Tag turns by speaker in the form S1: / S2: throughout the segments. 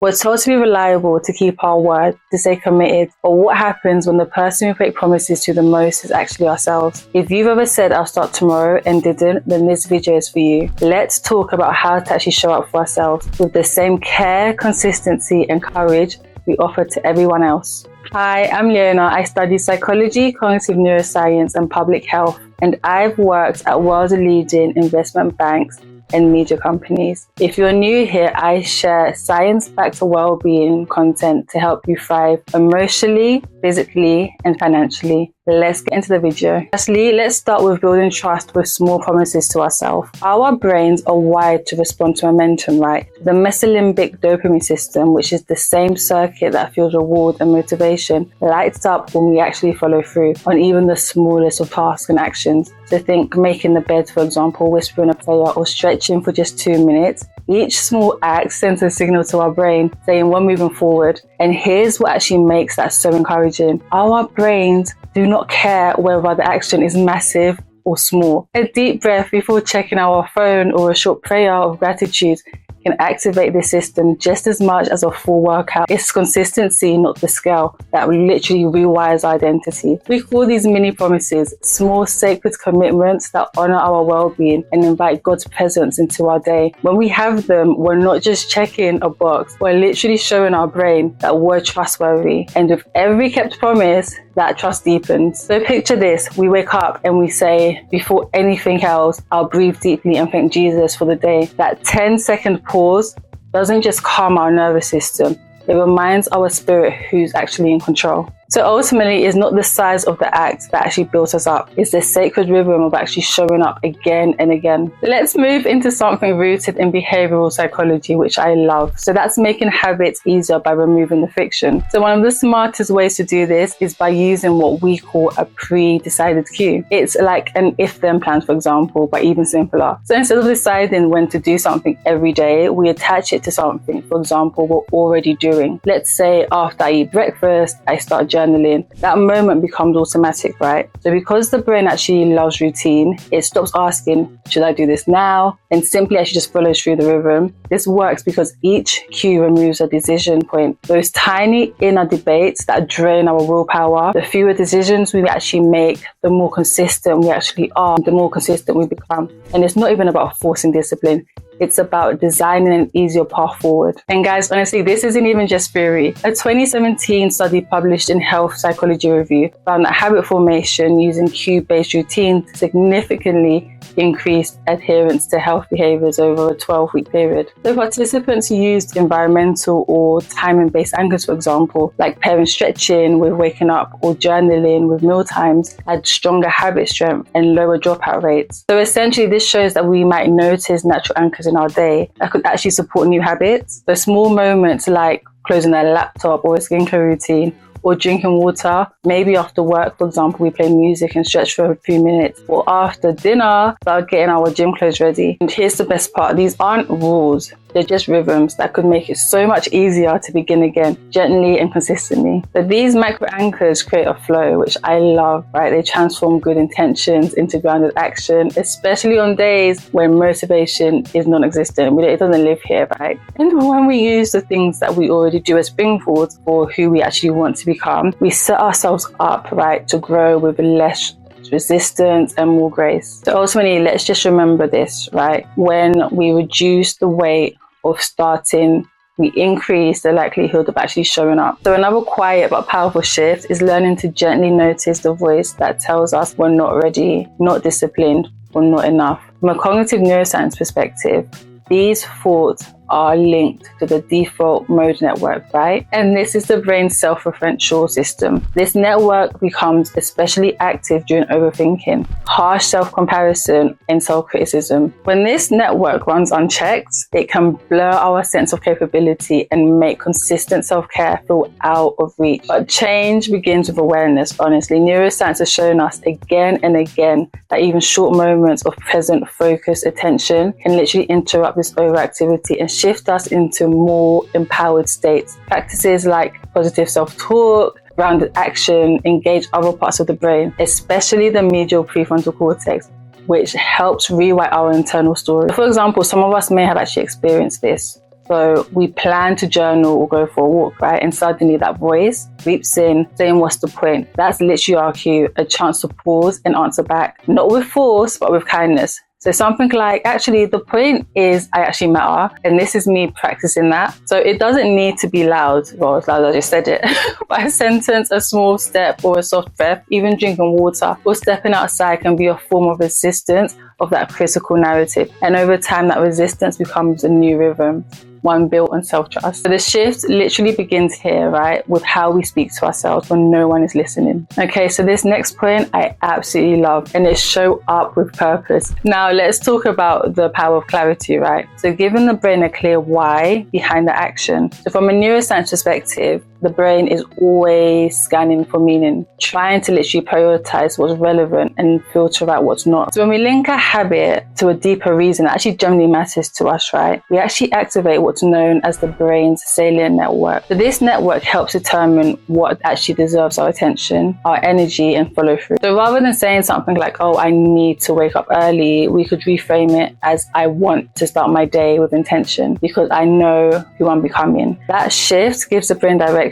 S1: We're told to be reliable, to keep our word, to stay committed. But what happens when the person we break promises to the most is actually ourselves? If you've ever said, I'll start tomorrow and didn't, then this video is for you. Let's talk about how to actually show up for ourselves with the same care, consistency, and courage we offer to everyone else. Hi, I'm Leona. I study psychology, cognitive neuroscience, and public health, and I've worked at world-leading investment banks and media companies. If you're new here, I share science-backed well-being content to help you thrive emotionally, physically, and financially. Let's get into the video. Firstly, let's start with building trust with small promises to ourselves. Our brains are wired to respond to momentum, right? The mesolimbic dopamine system, which is the same circuit that feels reward and motivation, lights up when we actually follow through on even the smallest of tasks and actions. So think making the bed, for example, whispering a prayer, or stretching for just 2 minutes. Each small act sends a signal to our brain saying we're moving forward. And here's what actually makes that so encouraging. Our brains do not care whether the action is massive or small. A deep breath before checking our phone or a short prayer of gratitude can activate the system just as much as a full workout. It's consistency, not the scale, that literally rewires identity. We call these mini promises small sacred commitments that honor our well-being and invite God's presence into our day. When we have them, we're not just checking a box, we're literally showing our brain that we're trustworthy. And with every kept promise, that trust deepens. So picture this, we wake up and we say, before anything else, I'll breathe deeply and thank Jesus for the day. That 10-second pause doesn't just calm our nervous system, it reminds our spirit who's actually in control. So ultimately, it's not the size of the act that actually builds us up. It's the sacred rhythm of actually showing up again and again. Let's move into something rooted in behavioral psychology, which I love. So that's making habits easier by removing the friction. So one of the smartest ways to do this is by using what we call a pre-decided cue. It's like an if-then plan, for example, but even simpler. So instead of deciding when to do something every day, we attach it to something, for example, we're already doing. Let's say after I eat breakfast, I start journaling. That moment becomes automatic, right? So because the brain actually loves routine, it stops asking, should I do this now? And simply actually just follows through the rhythm. This works because each cue removes a decision point. Those tiny inner debates that drain our willpower, the fewer decisions we actually make, the more consistent we actually are, the more consistent we become. And it's not even about forcing discipline. It's about designing an easier path forward. And guys, honestly, this isn't even just theory. A 2017 study published in Health Psychology Review found that habit formation using cue-based routines significantly increased adherence to health behaviors over a 12-week period. So participants used environmental or timing-based anchors, for example, like pairing stretching with waking up or journaling with meal times, had stronger habit strength and lower dropout rates. So essentially, this shows that we might notice natural anchors in our day that could actually support new habits. So small moments like closing their laptop or a skincare routine, or drinking water. Maybe after work, for example, we play music and stretch for a few minutes. Or after dinner, start getting our gym clothes ready. And here's the best part. These aren't rules. They're just rhythms that could make it so much easier to begin again, gently and consistently. So these micro anchors create a flow, which I love, right? They transform good intentions into grounded action, especially on days when motivation is non-existent. It doesn't live here, right? And when we use the things that we already do as springboards for who we actually want to become, we set ourselves up, right, to grow with less resistance and more grace. So ultimately, let's just remember this, right? When we reduce the weight of starting, we increase the likelihood of actually showing up. So another quiet but powerful shift is learning to gently notice the voice that tells us we're not ready, not disciplined, or not enough. From a cognitive neuroscience perspective, these thoughts are linked to the default mode network, right? And this is the brain's self-referential system. This network becomes especially active during overthinking, harsh self-comparison, and self-criticism. When this network runs unchecked, it can blur our sense of capability and make consistent self-care feel out of reach. But change begins with awareness, honestly. Neuroscience has shown us again and again that even short moments of present focused attention can literally interrupt this overactivity and shift us into more empowered states. Practices like positive self-talk, grounded action engage other parts of the brain, especially the medial prefrontal cortex, which helps rewrite our internal story. For example, some of us may have actually experienced this. So we plan to journal or go for a walk, right? And suddenly that voice beeps in saying, what's the point? That's literally our cue, a chance to pause and answer back, not with force, but with kindness. So something like, actually, the point is I actually matter. And this is me practicing that. So it doesn't need to be loud. Well, it's loud, I just said it. But a sentence, a small step, or a soft breath, even drinking water or stepping outside can be a form of resistance of that critical narrative. And over time, that resistance becomes a new rhythm, one built on self-trust. So the shift literally begins here, right? With how we speak to ourselves when no one is listening. Okay, so this next point I absolutely love, and it's show up with purpose. Now let's talk about the power of clarity, right? So giving the brain a clear why behind the action. So from a neuroscience perspective, the brain is always scanning for meaning, trying to literally prioritize what's relevant and filter out what's not. So when we link a habit to a deeper reason that actually generally matters to us, right? We actually activate what's known as the brain's salient network. So this network helps determine what actually deserves our attention, our energy, and follow through. So rather than saying something like, oh, I need to wake up early, we could reframe it as I want to start my day with intention because I know who I'm becoming. That shift gives the brain direction,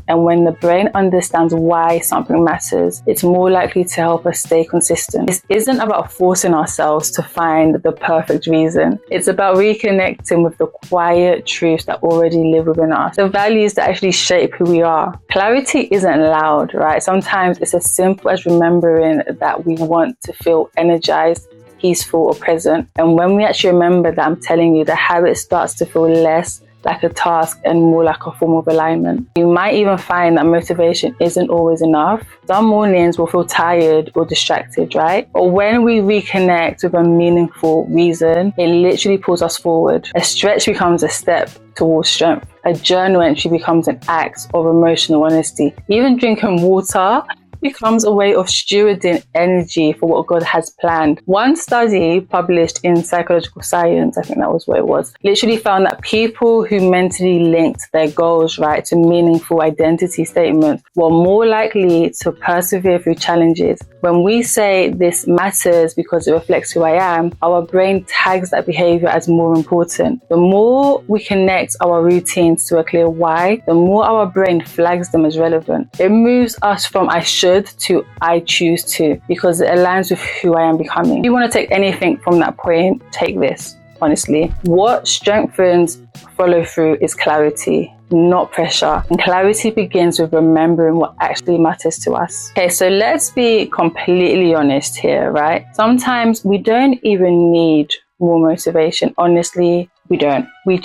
S1: and when the brain understands why something matters, it's more likely to help us stay consistent. This isn't about forcing ourselves to find the perfect reason. It's about reconnecting with the quiet truths that already live within us, the values that actually shape who we are. Clarity isn't loud, right? Sometimes it's as simple as remembering that we want to feel energized, peaceful, or present. And when we actually remember that, I'm telling you, the habit starts to feel less like a task and more like a form of alignment. You might even find that motivation isn't always enough. Some mornings will feel tired or distracted, right? But when we reconnect with a meaningful reason, it literally pulls us forward. A stretch becomes a step towards strength. A journal entry becomes an act of emotional honesty. Even drinking water becomes a way of stewarding energy for what God has planned. One study published in Psychological Science, I think that was what it was, literally found that people who mentally linked their goals, right, to meaningful identity statements were more likely to persevere through challenges. When we say this matters because it reflects who I am, our brain tags that behavior as more important. The more we connect our routines to a clear why, the more our brain flags them as relevant. It moves us from I should to I choose to, because it aligns with who I am becoming. If you want to take anything from that point, take this, honestly. What strengthens follow through is clarity, not pressure. And clarity begins with remembering what actually matters to us. Okay, so let's be completely honest here, right? Sometimes we don't even need more motivation. Honestly, we don't. We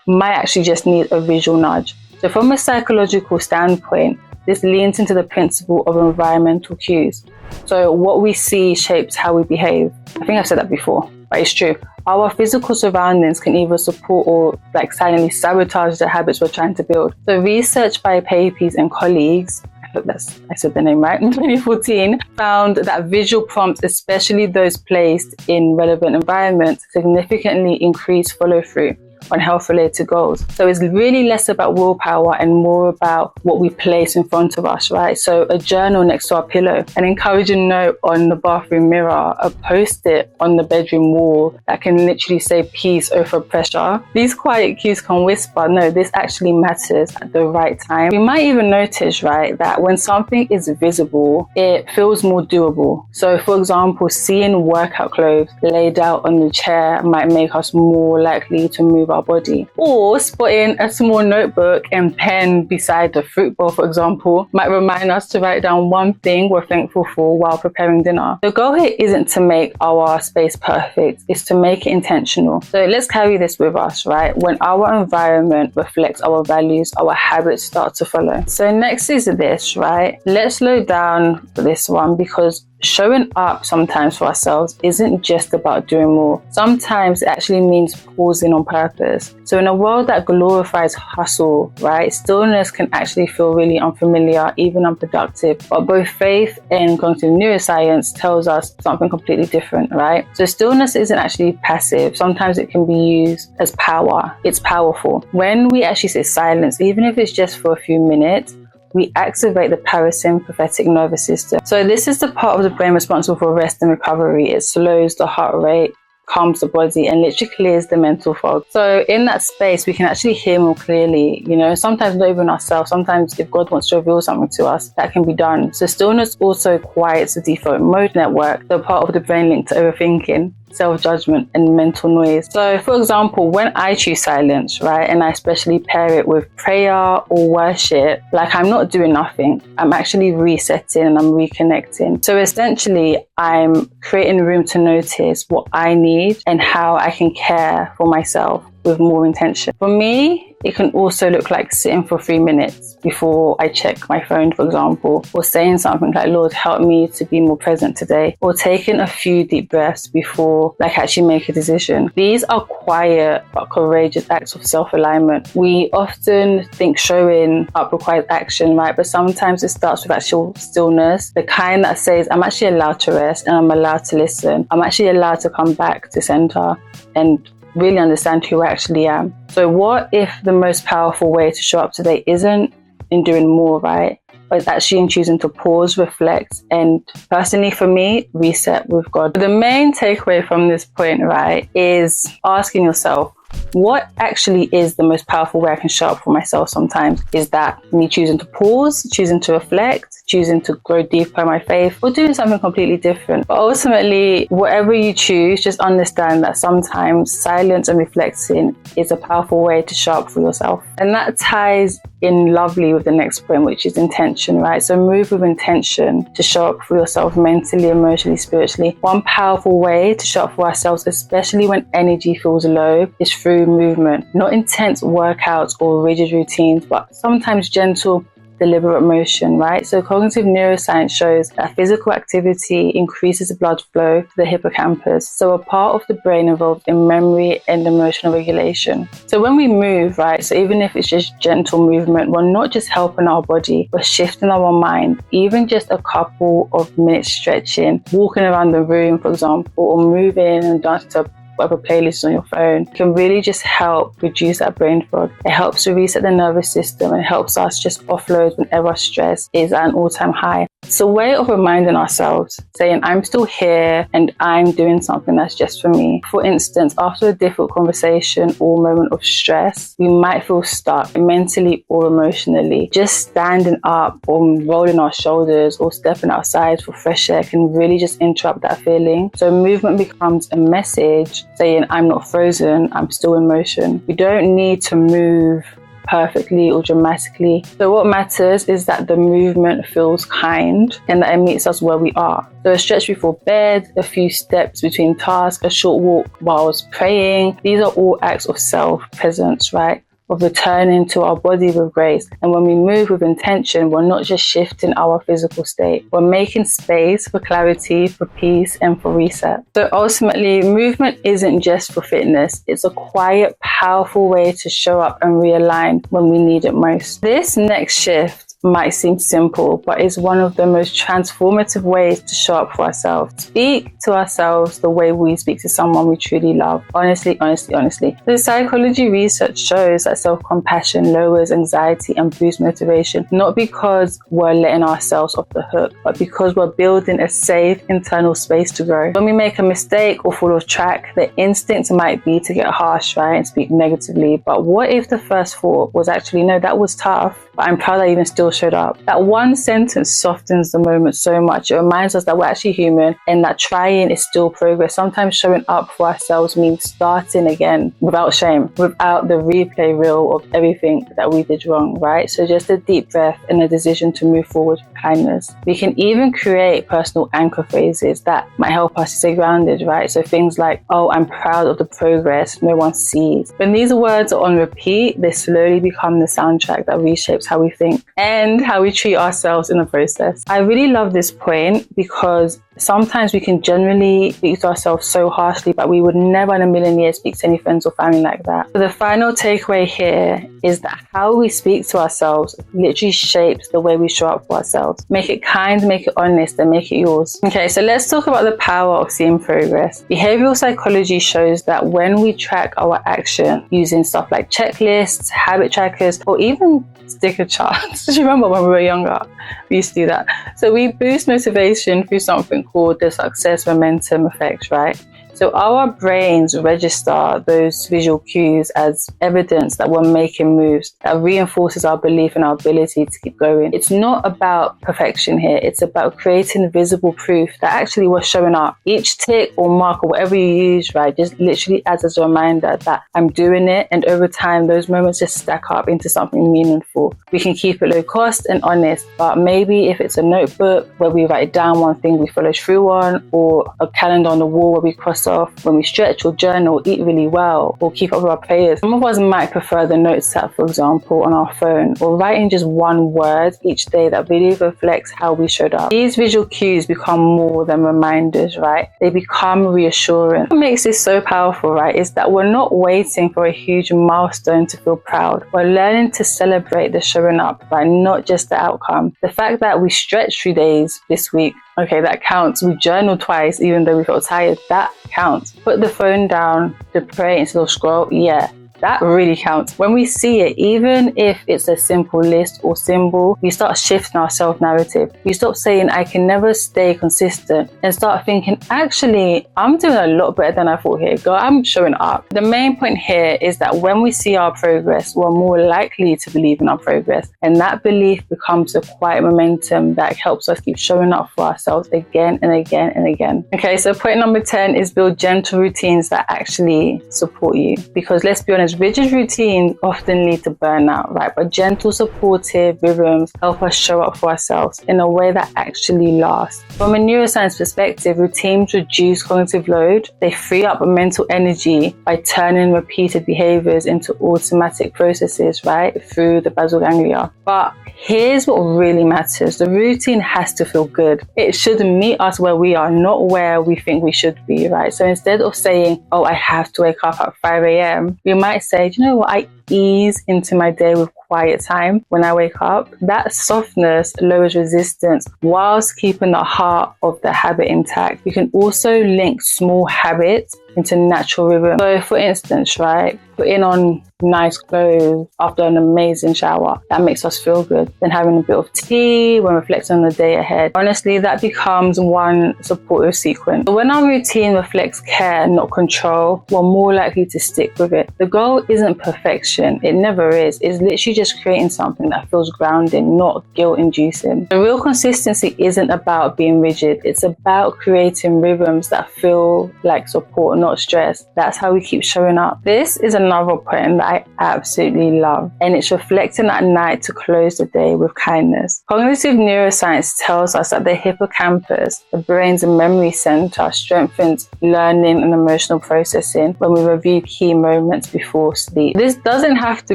S1: might actually just need a visual nudge. So from a psychological standpoint, this leans into the principle of environmental cues. So what we see shapes how we behave. I think I've said that before, but it's true. Our physical surroundings can either support or silently sabotage the habits we're trying to build. So research by Papes and colleagues, I said the name right, in 2014, found that visual prompts, especially those placed in relevant environments, significantly increase follow-through on health-related goals. So it's really less about willpower and more about what we place in front of us, right? So a journal next to our pillow, an encouraging note on the bathroom mirror, a post-it on the bedroom wall that can literally say peace over pressure. These quiet cues can whisper, no, this actually matters at the right time. We might even notice, right, that when something is visible, it feels more doable. So for example, seeing workout clothes laid out on the chair might make us more likely to move our body, or spotting a small notebook and pen beside the fruit bowl, for example, might remind us to write down one thing we're thankful for while preparing dinner. The goal here isn't to make our space perfect, it's to make it intentional. So let's carry this with us, right? When our environment reflects our values, our habits start to follow. So next is this, right? Let's slow down for this one, because showing up sometimes for ourselves isn't just about doing more. Sometimes it actually means pausing on purpose. So in a world that glorifies hustle, right, stillness can actually feel really unfamiliar, even unproductive. But both faith and cognitive neuroscience tells us something completely different, right? So stillness isn't actually passive. Sometimes it can be used as power. It's powerful. When we actually sit silence, even if it's just for a few minutes, we activate the parasympathetic nervous system. So this is the part of the brain responsible for rest and recovery. It slows the heart rate, calms the body and literally clears the mental fog. So in that space, we can actually hear more clearly, sometimes not even ourselves. Sometimes if God wants to reveal something to us, that can be done. So stillness also quiets the default mode network, the part of the brain linked to overthinking, self-judgment and mental noise. So for example, when I choose silence, right, and I especially pair it with prayer or worship, like I'm not doing nothing, I'm actually resetting and I'm reconnecting. So essentially I'm creating room to notice what I need and how I can care for myself with more intention. For me, it can also look like sitting for 3 minutes before I check my phone, for example, or saying something like, Lord, help me to be more present today, or taking a few deep breaths before actually make a decision. These are quiet but courageous acts of self-alignment. We often think showing up requires action, right? But sometimes it starts with actual stillness, the kind that says, I'm actually allowed to rest and I'm allowed to listen. I'm actually allowed to come back to center and really understand who I actually am. So what if the most powerful way to show up today isn't in doing more, right? But it's actually in choosing to pause, reflect, and personally for me, reset with God. The main takeaway from this point, right, is asking yourself, what actually is the most powerful way I can show up for myself sometimes? Is that me choosing to pause, choosing to reflect, choosing to grow deeper in my faith, or doing something completely different? But ultimately, whatever you choose, just understand that sometimes silence and reflecting is a powerful way to show up for yourself. And that ties in lovely with the next point, which is intention, right? So move with intention to show up for yourself mentally, emotionally, spiritually. One powerful way to show up for ourselves, especially when energy feels low, is through movement. Not intense workouts or rigid routines, but sometimes gentle, deliberate motion, right? So cognitive neuroscience shows that physical activity increases the blood flow to the hippocampus, so a part of the brain involved in memory and emotional regulation. So when we move, right, so even if it's just gentle movement, we're not just helping our body, we're shifting our mind. Even just a couple of minutes stretching, walking around the room, for example, or moving and dancing to whatever playlist on your phone can really just help reduce that brain fog. It helps to reset the nervous system and helps us just offload whenever stress is at an all-time high. It's a way of reminding ourselves, saying, I'm still here and I'm doing something that's just for me. For instance, after a difficult conversation or moment of stress, we might feel stuck mentally or emotionally. Just standing up or rolling our shoulders or stepping outside for fresh air can really just interrupt that feeling. So movement becomes a message saying, I'm not frozen, I'm still in motion. We don't need to move perfectly or dramatically. So what matters is that the movement feels kind and that it meets us where we are. So a stretch before bed, a few steps between tasks, a short walk whilst praying. These are all acts of self-presence, right? Of returning to our body with grace. And when we move with intention, we're not just shifting our physical state, we're making space for clarity, for peace, and for reset. So ultimately, movement isn't just for fitness, it's a quiet, powerful way to show up and realign when we need it most. This next shift might seem simple, but it's one of the most transformative ways to show up for ourselves. Speak to ourselves the way we speak to someone we truly love. Honestly. The psychology research shows that self-compassion lowers anxiety and boosts motivation, not because we're letting ourselves off the hook, but because we're building a safe internal space to grow. When we make a mistake or fall off track, the instinct might be to get harsh, right, and speak negatively. But what if the first thought was actually, no, that was tough, but I'm proud I even still showed up. That one sentence softens the moment so much. It reminds us that we're actually human and that trying is still progress. Sometimes showing up for ourselves means starting again without shame, without the replay reel of everything that we did wrong, right? So just a deep breath and a decision to move forward with kindness. We can even create personal anchor phrases that might help us to stay grounded, right? So things like, oh, I'm proud of the progress no one sees. When these words are on repeat, they slowly become the soundtrack that reshapes how we think and how we treat ourselves in the process. I really love this point because sometimes we can generally speak to ourselves so harshly, but we would never in a million years speak to any friends or family like that. So the final takeaway here is that how we speak to ourselves literally shapes the way we show up for ourselves. Make it kind, make it honest, and make it yours. Okay, so let's talk about the power of seeing progress. Behavioral psychology shows that when we track our action using stuff like checklists, habit trackers, or even sticker charts. Do you remember when we were younger? We used to do that. So we boost motivation through something called the success momentum effect, right? So our brains register those visual cues as evidence that we're making moves that reinforces our belief in our ability to keep going. It's not about perfection here. It's about creating visible proof that actually we're showing up. Each tick or mark or whatever you use, right, just literally adds as a reminder that I'm doing it. And over time, those moments just stack up into something meaningful. We can keep it low cost and honest, but maybe if it's a notebook where we write down one thing we follow through on, or a calendar on the wall where we cross off when we stretch or journal, eat really well, or keep up with our prayers. Some of us might prefer the notes app, for example, on our phone, or writing just one word each day that really reflects how we showed up. These visual cues become more than reminders, right? They become reassuring. What makes this so powerful, right, is that we're not waiting for a huge milestone to feel proud. We're learning to celebrate the showing up, right, not just the outcome. The fact that we stretched 3 days this week, okay, that counts. We journaled twice even though we felt tired, that counts. Put the phone down to pray instead of scroll, yeah, that really counts. When we see it, even if it's a simple list or symbol, we start shifting our self-narrative. We stop saying, I can never stay consistent, and start thinking, actually, I'm doing a lot better than I thought here. Girl, I'm showing up. The main point here is that when we see our progress, we're more likely to believe in our progress. And that belief becomes a quiet momentum that helps us keep showing up for ourselves again and again and again. Okay, so point number 10 is build gentle routines that actually support you. Because let's be honest, rigid routines often lead to burnout, right? But gentle, supportive rhythms help us show up for ourselves in a way that actually lasts. From a neuroscience perspective, routines reduce cognitive load. They free up mental energy by turning repeated behaviors into automatic processes, right, through the basal ganglia. But here's what really matters. The routine has to feel good. It should meet us where we are, not where we think we should be, right? So instead of saying, oh, I have to wake up at 5 a.m., we might say, do you know what? I ease into my day with quiet time when I wake up. That softness lowers resistance whilst keeping the heart of the habit intact. You can also link small habits into natural rhythm. So for instance, right, putting on nice clothes after an amazing shower, that makes us feel good. Then having a bit of tea when reflecting on the day ahead. Honestly, that becomes one supportive sequence. So when our routine reflects care, not control, we're more likely to stick with it. The goal isn't perfection. It never is. It's literally just creating something that feels grounding, not guilt-inducing. The real consistency isn't about being rigid. It's about creating rhythms that feel like support, not stress. That's how we keep showing up. This is another point that I absolutely love, and it's reflecting at night to close the day with kindness. Cognitive neuroscience tells us that the hippocampus, the brain's memory center, strengthens learning and emotional processing when we review key moments before sleep. This doesn't have to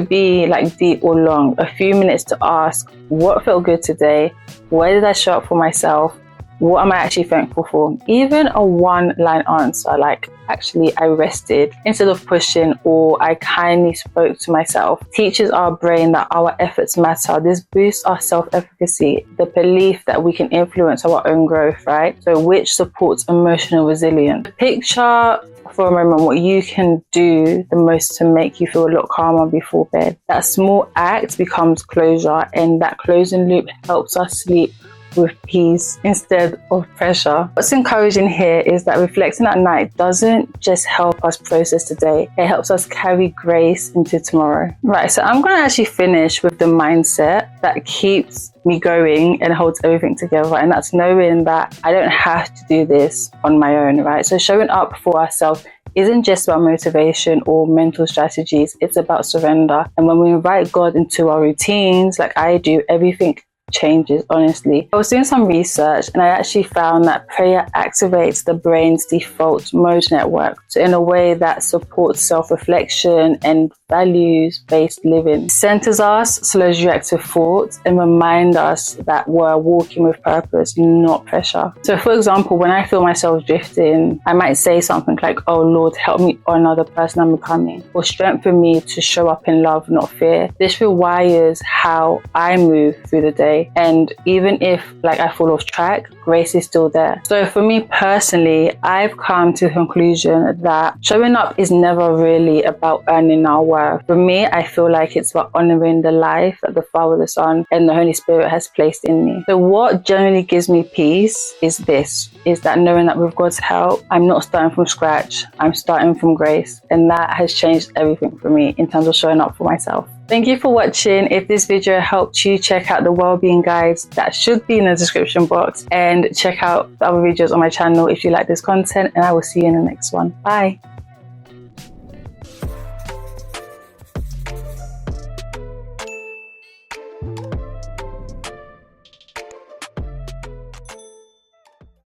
S1: be like deep or long. A few minutes to ask, what felt good today? Where did I show up for myself? What am I actually thankful for? Even a one-line answer like, actually, I rested instead of pushing, or I kindly spoke to myself, teaches our brain that our efforts matter. This boosts our self-efficacy, the belief that we can influence our own growth, right? So which supports emotional resilience. Picture for a moment what you can do the most to make you feel a lot calmer before bed. That small act becomes closure, and that closing loop helps us sleep with peace instead of pressure. What's encouraging here is that reflecting at night doesn't just help us process the day, it helps us carry grace into tomorrow. Right, so I'm going to actually finish with the mindset that keeps me going and holds everything together, and that's knowing that I don't have to do this on my own, right? So showing up for ourselves isn't just about motivation or mental strategies, it's about surrender. And when we invite God into our routines, like I do, everything changes, honestly. I was doing some research and I actually found that prayer activates the brain's default mode network, so in a way that supports self-reflection and values-based living. It centers us, slows reactive thoughts, and reminds us that we're walking with purpose, not pressure. So for example, when I feel myself drifting, I might say something like, oh Lord, help me honor the person I'm becoming, or strengthen me to show up in love, not fear. This rewires how I move through the day. And even if like I fall off track, grace is still there. So for me personally, I've come to the conclusion that showing up is never really about earning our worth. Rewire. For me, I feel like it's about honoring the life that the Father, the Son, and the Holy Spirit has placed in me. So what generally gives me peace is that knowing that with God's help, I'm not starting from scratch, I'm starting from grace. And that has changed everything for me in terms of showing up for myself. Thank you for watching. If this video helped you, check out the Wellbeing guides that should be in the description box, and check out the other videos on my channel if you like this content, and I will see you in the next one. Bye.